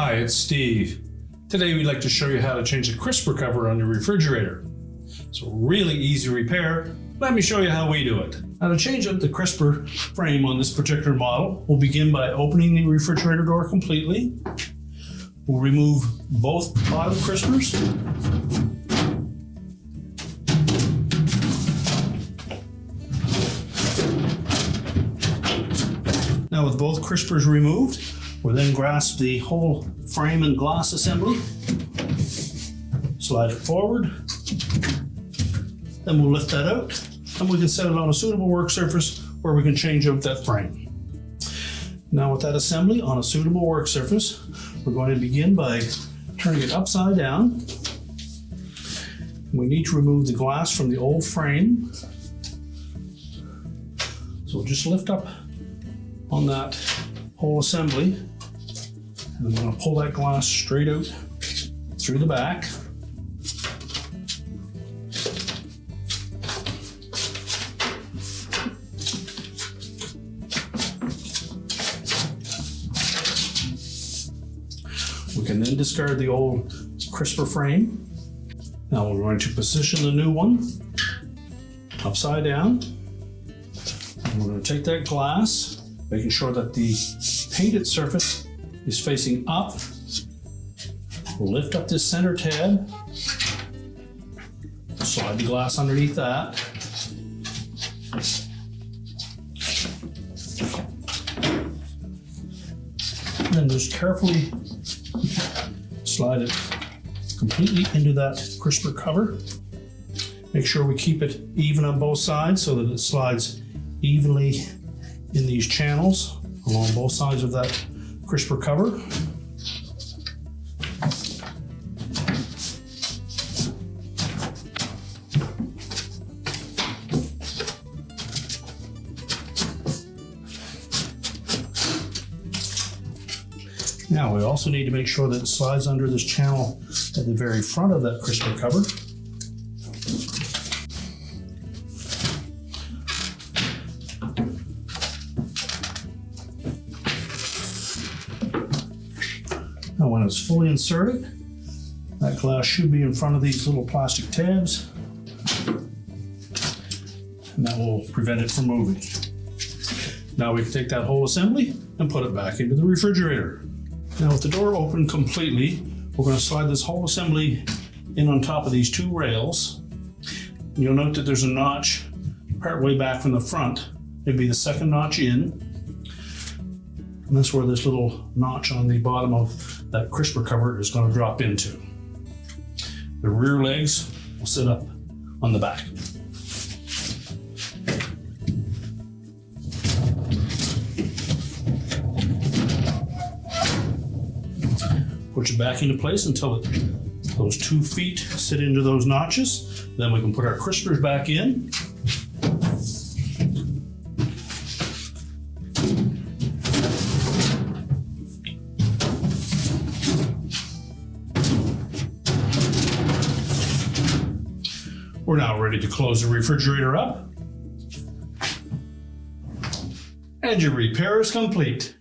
Hi, it's Steve. Today we'd like to show you how to change the crisper cover on your refrigerator. It's a really easy repair. Let me show you how we do it. Now, to change out the crisper frame on this particular model, we'll begin by opening the refrigerator door completely. We'll remove both bottom crispers. Now, with both crispers removed, we'll then grasp the whole frame and glass assembly, slide it forward, then we'll lift that out, and we can set it on a suitable work surface where we can change out that frame. Now, with that assembly on a suitable work surface, we're going to begin by turning it upside down. We need to remove the glass from the old frame. So we'll just lift up on that whole assembly, and I'm going to pull that glass straight out through the back. We can then discard the old crisper frame. Now we're going to position the new one upside down. And we're going to take that glass, making sure that the painted surface is facing up. We'll lift up this center tab, slide the glass underneath that. And then just carefully slide it completely into that crisper cover. Make sure we keep it even on both sides so that it slides evenly in these channels along both sides of that crisper cover. Now we also need to make sure that it slides under this channel at the very front of that crisper cover. Now when it's fully inserted, that glass should be in front of these little plastic tabs, and that will prevent it from moving. Now we can take that whole assembly and put it back into the refrigerator. Now with the door open completely, we're going to slide this whole assembly in on top of these two rails. And you'll note that there's a notch part way back from the front. It'd be the second notch in. And that's where this little notch on the bottom of that crisper cover is going to drop into. The rear legs will sit up on the back. Push it back into place until those 2 feet sit into those notches. Then we can put our crispers back in. We're now ready to close the refrigerator up. And your repair is complete.